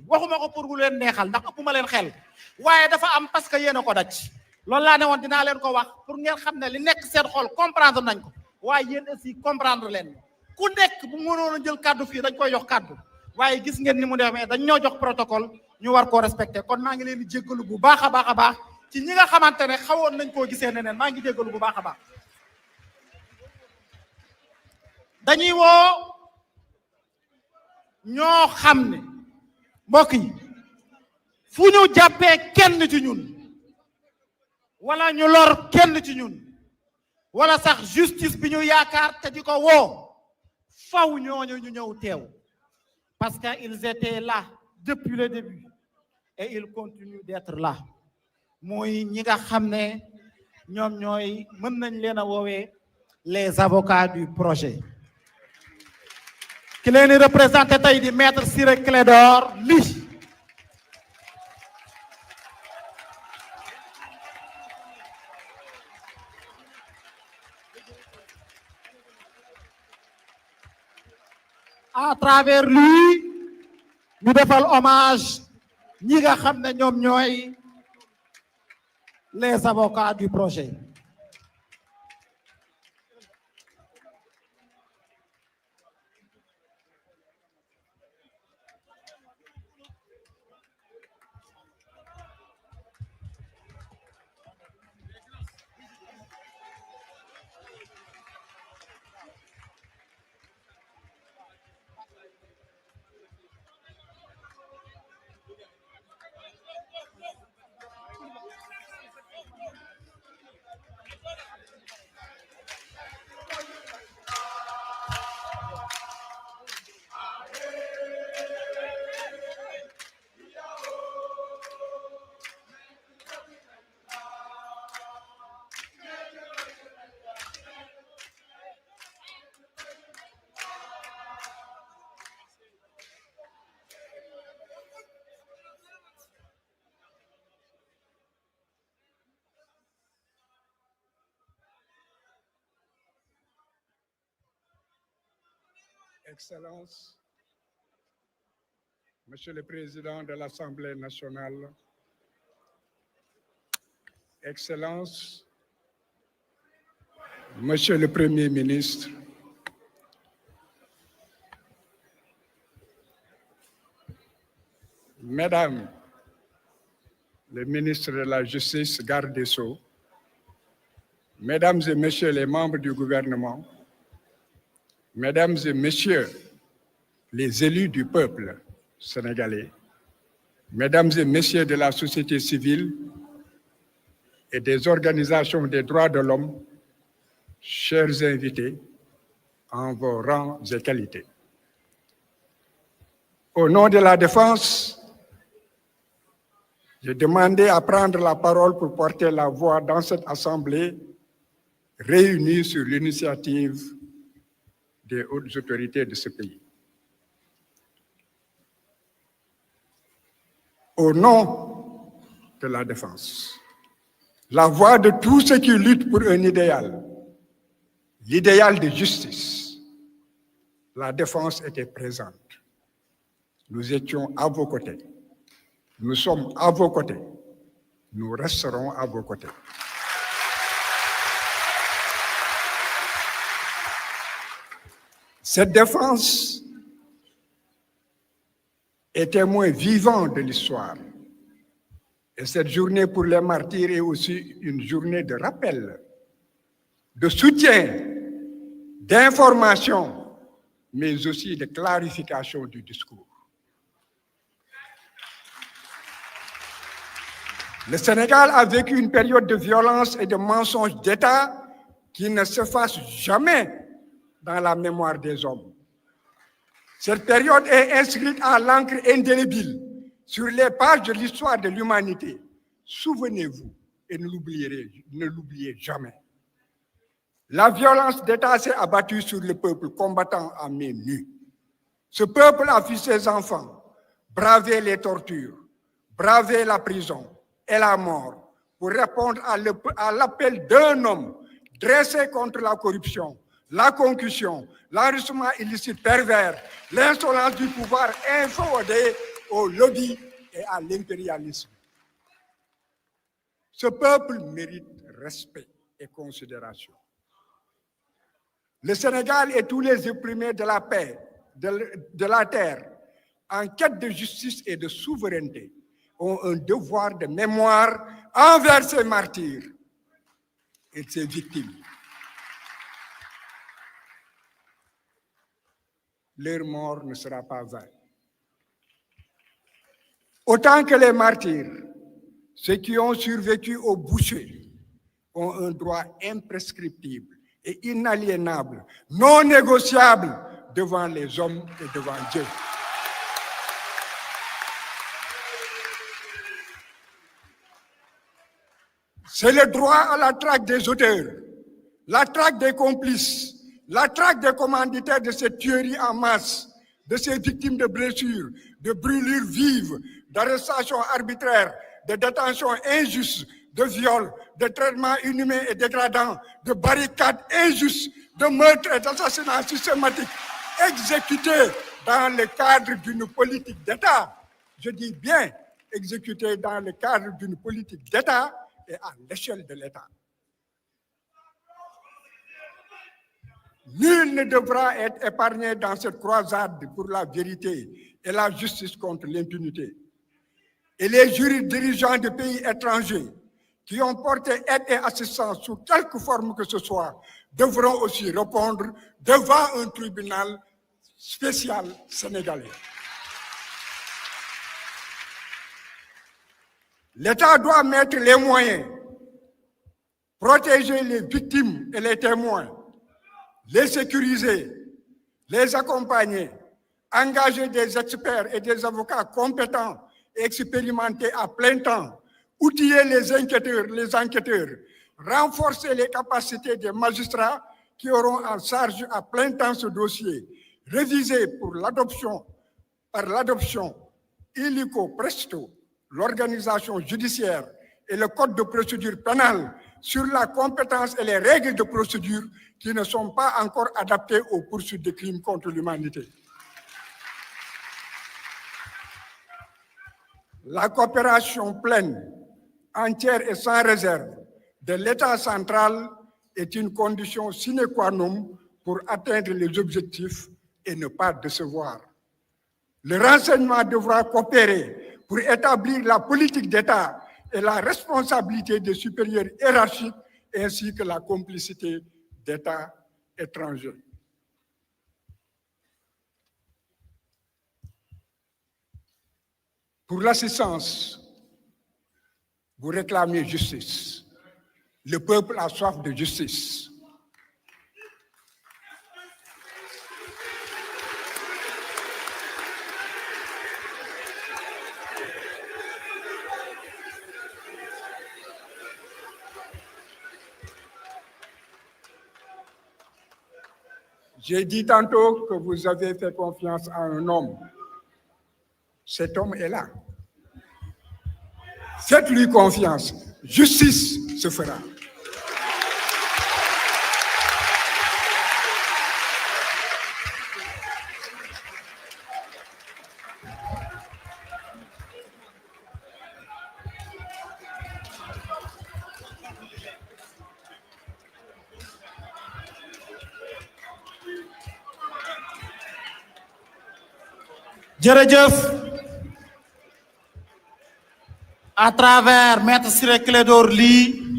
waxuma ko pour gu leen neexal ndax ëpp ma leen xel waaye dafa am parce que yéen a ko daj loolu laa ne woon dinaa leen ko wax pour ngeen xam ne li nekk seen xol comprendre nañ ko waaye yéen aussi comprendre leen ku nekk bu mënoon a jël kàddu fii dañ koy jox kàddu waaye gis ngeen ni mu demee dañ ñoo jox protocole ñu war koo respecté kon maa ngi leen di jéggalu bu baax a baax a baax ci ñi nga xamante ne xawoon nañ koo gisee neneen maa ngi jéggalu bu baax a baax dañuy woo ñoo xam ne mbokk yi fu ñu jàppee kenn ci ñun wala ñu lor kenn ci ñun wala sax justice bi ñu yaakaar te di ko woo faw ñooñu ñu ñëw teew parce que ils étaient là depuis le début et ils continuent d'être là mooy ñi nga xam ne ñoom ñooy mën nañ leen a woowee les avocats du projet ki leen di représenté tey di maître Ciré Clédor Ly à travers lui ñu defal hommage ñi nga xam ne ñoom ñooy les avocats du projet Excellences, Monsieur le Président de l'Assemblée nationale, Excellences, Monsieur le Premier ministre, Mesdames les ministres de la Justice, garde des Sceaux, Mesdames et Messieurs les membres du gouvernement, Mesdames et Messieurs les élus du peuple sénégalais, Mesdames et Messieurs de la société civile et des organisations des droits de l'homme, chers invités, en vos rangs et qualités. Au nom de la défense, j'ai demandé à prendre la parole pour porter la voix dans cette assemblée réunie sur l'initiative des hautes autorités de ce pays. Au nom de la défense, la voix de tous ceux qui luttent pour un idéal, l'idéal de justice, la défense était présente. Nous étions à vos côtés. Nous sommes à vos côtés. Nous resterons à vos côtés. Cette défense est témoin vivant de l'histoire. Et cette journée pour les martyrs est aussi une journée de rappel, de soutien, d'information, mais aussi de clarification du discours. Le Sénégal a vécu une période de violence et de mensonges d'État qui ne s'efface jamais dans la mémoire des hommes. Cette période est inscrite à l'encre indélébile sur les pages de l'histoire de l'humanité. Souvenez-vous et ne l'oubliez jamais. La violence d'État s'est abattue sur le peuple combattant à main nue. Ce peuple a vu ses enfants braver les tortures, braver la prison et la mort pour répondre à l'appel d'un homme dressé contre la corruption, la concussion, l'enrichissement illicite pervers, l'insolence du pouvoir inféodé au lobby et à l'impérialisme. Ce peuple mérite respect et considération. Le Sénégal et tous les opprimés de la paix, de la terre, en quête de justice et de souveraineté, ont un devoir de mémoire envers ces martyrs et ces victimes. Leur mort ne sera pas vaine. Autant que les martyrs, ceux qui ont survécu au bûcher ont un droit imprescriptible et inaliénable, non négociable devant les hommes et devant Dieu. C'est le droit à la traque des auteurs, la traque des complices, la traque des commanditaires de cette tuerie en masse, de ces victimes de blessures, de brûlures vives, d'arrestations arbitraires, de détentions injustes, de viols, de traitements inhumains et dégradants, de barricades injustes, de meurtres et d'assassinats systématiques exécutés dans le cadre d'une politique d'État. Je dis bien exécutés dans le cadre d'une politique d'État et à l'échelle de l'État. Nul ne devra être épargné dans cette croisade pour la vérité et la justice contre l'impunité. Et les jurys dirigeants de pays étrangers qui ont porté aide et assistance sous quelque forme que ce soit devront aussi répondre devant un tribunal spécial sénégalais. L'État doit mettre les moyens, protéger les victimes et les témoins, les sécuriser, les accompagner, engager des experts et des avocats compétents et expérimentés à plein temps, outiller les enquêteurs, renforcer les capacités des magistrats qui auront en charge à plein temps ce dossier, réviser par l'adoption illico presto l'organisation judiciaire et le code de procédure pénale sur la compétence et les règles de procédure qui ne sont pas encore adaptées aux poursuites de crimes contre l'humanité. La coopération pleine, entière et sans réserve de l'État central est une condition sine qua non pour atteindre les objectifs et ne pas décevoir. Le renseignement devra coopérer pour établir la politique d'État et la responsabilité des supérieurs hiérarchiques ainsi que la complicité d'États étrangers. Pour l'assistance, vous réclamez justice. Le peuple a soif de justice. J'ai dit tantôt que vous avez fait confiance à un homme. Cet homme est là. Faites-lui confiance. Justice se fera. jërëjëf à travers Maître Ciré Clédor Ly